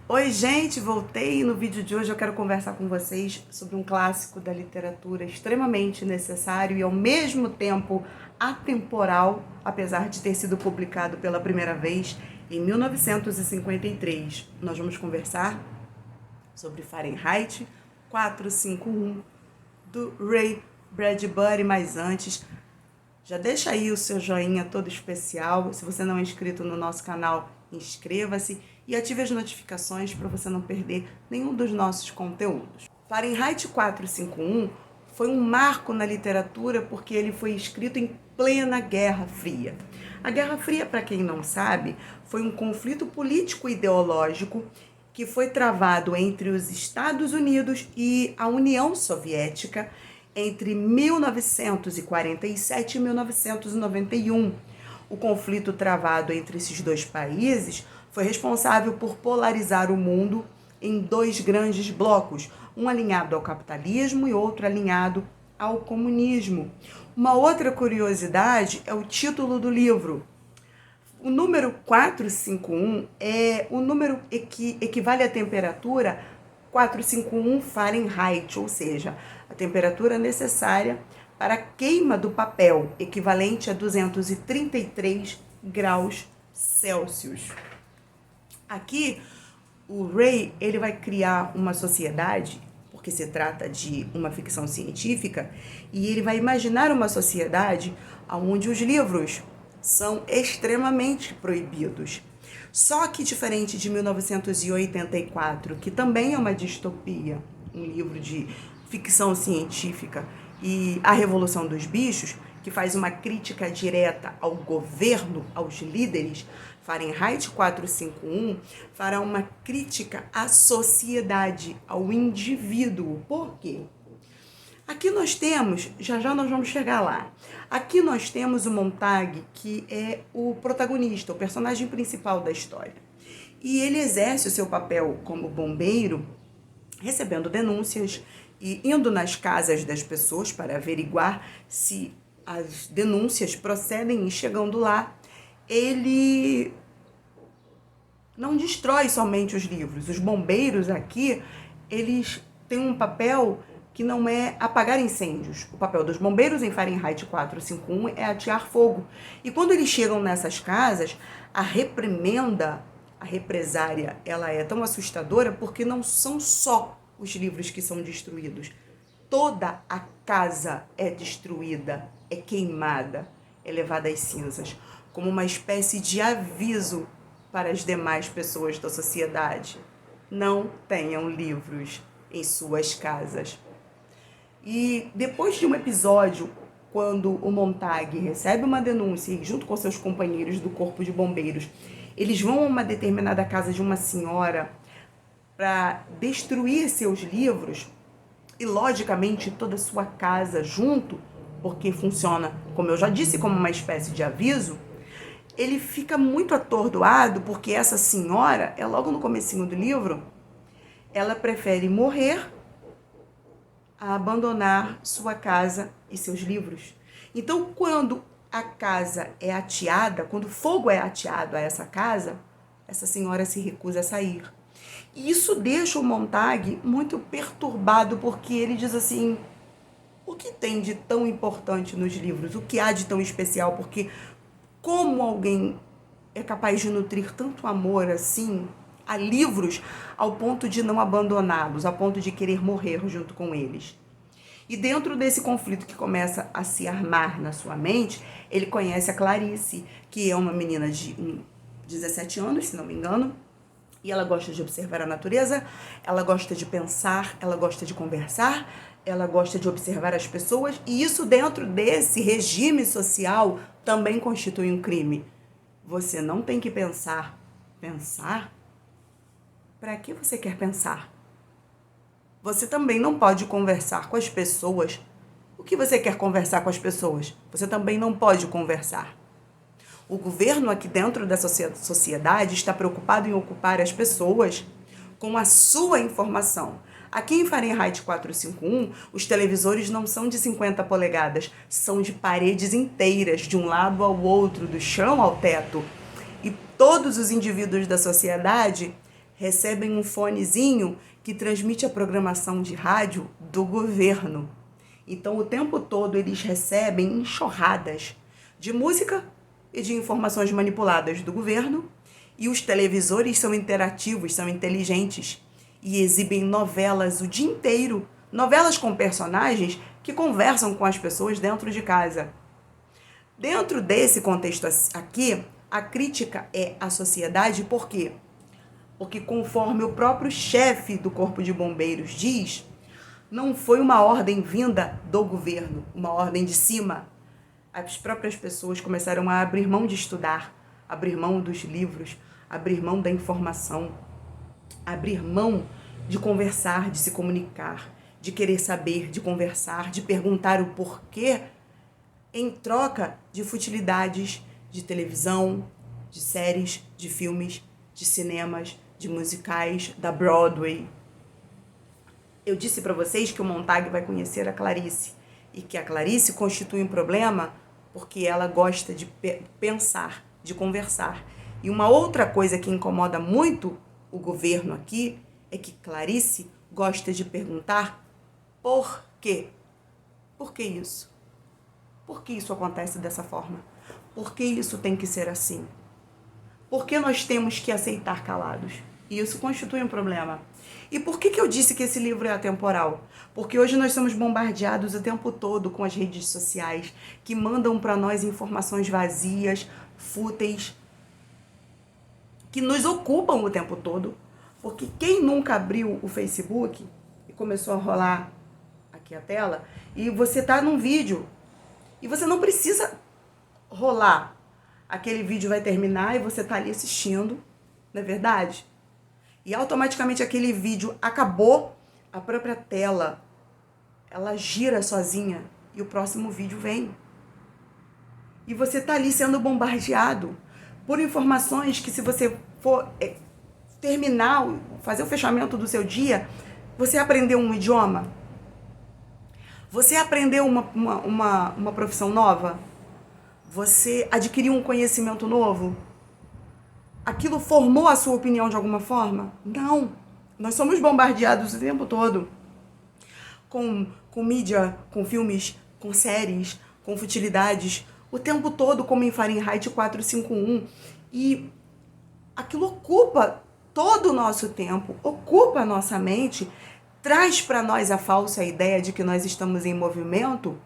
Oi, gente, voltei e no vídeo de hoje eu quero conversar com vocês sobre um clássico da literatura extremamente necessário e ao mesmo tempo atemporal, apesar de ter sido publicado pela primeira vez em 1953. Nós vamos conversar sobre Fahrenheit 451 do Ray Bradbury, mas antes, já deixa aí o seu joinha todo especial. Se você não é inscrito no nosso canal, inscreva-se e ative as notificações para você não perder nenhum dos nossos conteúdos. Fahrenheit 451 foi um marco na literatura porque ele foi escrito em plena Guerra Fria. A Guerra Fria, para quem não sabe, foi um conflito político-ideológico que foi travado entre os Estados Unidos e a União Soviética entre 1947 e 1991. O conflito travado entre esses dois países foi responsável por polarizar o mundo em dois grandes blocos, um alinhado ao capitalismo e outro alinhado ao comunismo. Uma outra curiosidade é o título do livro. O número 451 é o número que equivale à temperatura 451 Fahrenheit, ou seja, a temperatura necessária para a queima do papel, equivalente a 233 graus Celsius. Aqui, o Ray ele vai criar uma sociedade, porque se trata de uma ficção científica, e ele vai imaginar uma sociedade onde os livros são extremamente proibidos. Só que diferente de 1984, que também é uma distopia, um livro de ficção científica, e A Revolução dos Bichos, que faz uma crítica direta ao governo, aos líderes, Fahrenheit 451 fará uma crítica à sociedade, ao indivíduo. Por quê? Aqui nós temos, já nós vamos chegar lá, aqui nós temos o Montag, que é o protagonista, o personagem principal da história. E ele exerce o seu papel como bombeiro, recebendo denúncias e indo nas casas das pessoas para averiguar se as denúncias procedem, e chegando lá, ele não destrói somente os livros. Os bombeiros aqui, eles têm um papel que não é apagar incêndios. O papel dos bombeiros em Fahrenheit 451 é atear fogo. E quando eles chegam nessas casas, a reprimenda, a represária, ela é tão assustadora porque não são só os livros que são destruídos. Toda a casa é destruída, é queimada, é levada às cinzas, como uma espécie de aviso para as demais pessoas da sociedade. Não tenham livros em suas casas. E depois de um episódio, quando o Montag recebe uma denúncia e junto com seus companheiros do corpo de bombeiros, eles vão a uma determinada casa de uma senhora para destruir seus livros e, logicamente, toda a sua casa junto, porque funciona, como eu já disse, como uma espécie de aviso, ele fica muito atordoado porque essa senhora, logo no comecinho do livro, ela prefere morrer a abandonar sua casa e seus livros. Então, quando a casa é ateada, quando o fogo é ateado a essa casa, essa senhora se recusa a sair. E isso deixa o Montag muito perturbado, porque ele diz assim, o que tem de tão importante nos livros? O que há de tão especial? Porque como alguém é capaz de nutrir tanto amor assim a livros ao ponto de não abandoná-los, a ponto de querer morrer junto com eles? E dentro desse conflito que começa a se armar na sua mente, ele conhece a Clarice, que é uma menina de 17 anos, se não me engano, e ela gosta de observar a natureza, ela gosta de pensar, ela gosta de conversar, ela gosta de observar as pessoas, e isso dentro desse regime social também constitui um crime. Você não tem que pensar. Pensar? Para que você quer pensar? Você também não pode conversar com as pessoas. O que você quer conversar com as pessoas? Você também não pode conversar. O governo aqui dentro dessa sociedade está preocupado em ocupar as pessoas com a sua informação. Aqui em Fahrenheit 451, os televisores não são de 50 polegadas, são de paredes inteiras, de um lado ao outro, do chão ao teto. E todos os indivíduos da sociedade recebem um fonezinho que transmite a programação de rádio do governo. Então, o tempo todo eles recebem enxurradas de música e de informações manipuladas do governo, e os televisores são interativos, são inteligentes e exibem novelas o dia inteiro, novelas com personagens que conversam com as pessoas dentro de casa. Dentro desse contexto aqui, a crítica é à sociedade, por quê? Porque conforme o próprio chefe do Corpo de Bombeiros diz, não foi uma ordem vinda do governo, uma ordem de cima. As próprias pessoas começaram a abrir mão de estudar, abrir mão dos livros, abrir mão da informação, abrir mão de conversar, de se comunicar, de querer saber, de conversar, de perguntar o porquê, em troca de futilidades de televisão, de séries, de filmes, de cinemas, de musicais, da Broadway. Eu disse para vocês que o Montag vai conhecer a Clarice e que a Clarice constitui um problema porque ela gosta de pensar, de conversar. E uma outra coisa que incomoda muito o governo aqui é que Clarice gosta de perguntar por quê. Por que isso? Por que isso acontece dessa forma? Por que isso tem que ser assim? Por que nós temos que aceitar calados? E isso constitui um problema. E por que eu disse que esse livro é atemporal? Porque hoje nós somos bombardeados o tempo todo com as redes sociais que mandam para nós informações vazias, fúteis, que nos ocupam o tempo todo. Porque quem nunca abriu o Facebook e começou a rolar aqui a tela, e você está num vídeo, e você não precisa rolar. Aquele vídeo vai terminar e você está ali assistindo, não é verdade? E automaticamente aquele vídeo acabou, a própria tela, ela gira sozinha e o próximo vídeo vem. E você está ali sendo bombardeado por informações que, se você for terminar, fazer o fechamento do seu dia, você aprendeu um idioma? Você aprendeu uma profissão nova? Você adquiriu um conhecimento novo? Aquilo formou a sua opinião de alguma forma? Não. Nós somos bombardeados o tempo todo com mídia, com filmes, com séries, com futilidades, o tempo todo, como em Fahrenheit 451. E aquilo ocupa todo o nosso tempo, ocupa a nossa mente, traz para nós a falsa ideia de que nós estamos em movimento,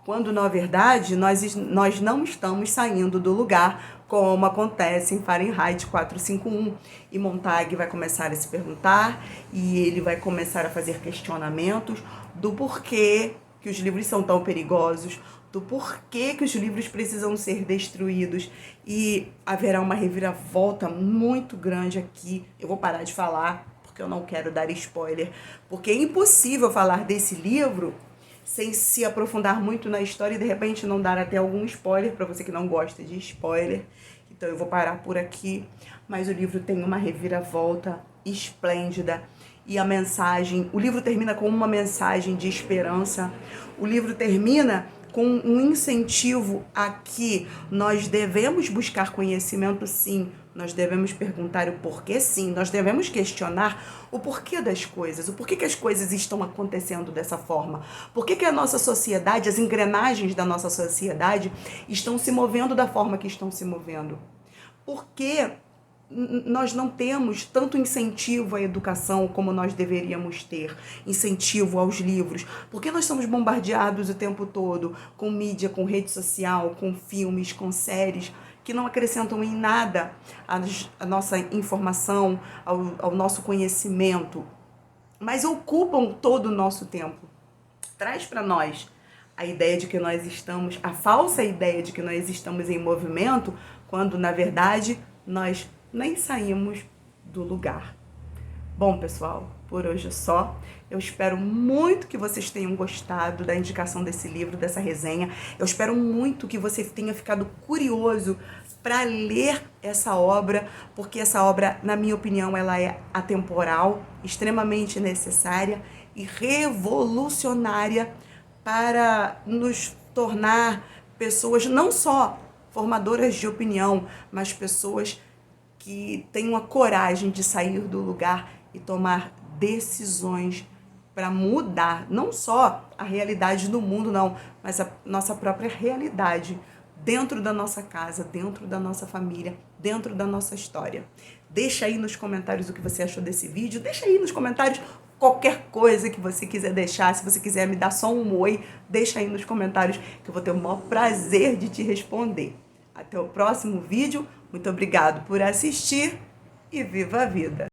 quando, na verdade, nós não estamos saindo do lugar, como acontece em Fahrenheit 451. E Montag vai começar a se perguntar, e ele vai começar a fazer questionamentos do porquê que os livros são tão perigosos, do porquê que os livros precisam ser destruídos. E haverá uma reviravolta muito grande aqui. Eu vou parar de falar, porque eu não quero dar spoiler, porque é impossível falar desse livro sem se aprofundar muito na história e de repente não dar até algum spoiler para você que não gosta de spoiler. Então eu vou parar por aqui, mas o livro tem uma reviravolta esplêndida e a mensagem, o livro termina com uma mensagem de esperança. O livro termina com um incentivo a que nós devemos buscar conhecimento, sim. Nós devemos perguntar o porquê, sim. Nós devemos questionar o porquê das coisas, o porquê que as coisas estão acontecendo dessa forma. Por que a nossa sociedade, as engrenagens da nossa sociedade estão se movendo da forma que estão se movendo. Por que nós não temos tanto incentivo à educação como nós deveríamos ter, incentivo aos livros, porque nós somos bombardeados o tempo todo com mídia, com rede social, com filmes, com séries, que não acrescentam em nada a nossa informação, ao nosso conhecimento, mas ocupam todo o nosso tempo. Traz para nós a ideia de que nós estamos, a falsa ideia de que nós estamos em movimento, quando na verdade nós nem saímos do lugar. Bom, pessoal, por hoje é só. Eu espero muito que vocês tenham gostado da indicação desse livro, dessa resenha. Eu espero muito que você tenha ficado curioso para ler essa obra, porque essa obra, na minha opinião, ela é atemporal, extremamente necessária e revolucionária para nos tornar pessoas não só formadoras de opinião, mas pessoas que tenham a coragem de sair do lugar e tomar decisões para mudar não só a realidade do mundo, não, mas a nossa própria realidade dentro da nossa casa, dentro da nossa família, dentro da nossa história. Deixa aí nos comentários o que você achou desse vídeo, deixa aí nos comentários qualquer coisa que você quiser deixar, se você quiser me dar só um oi, deixa aí nos comentários que eu vou ter o maior prazer de te responder. Até o próximo vídeo, muito obrigado por assistir e viva a vida!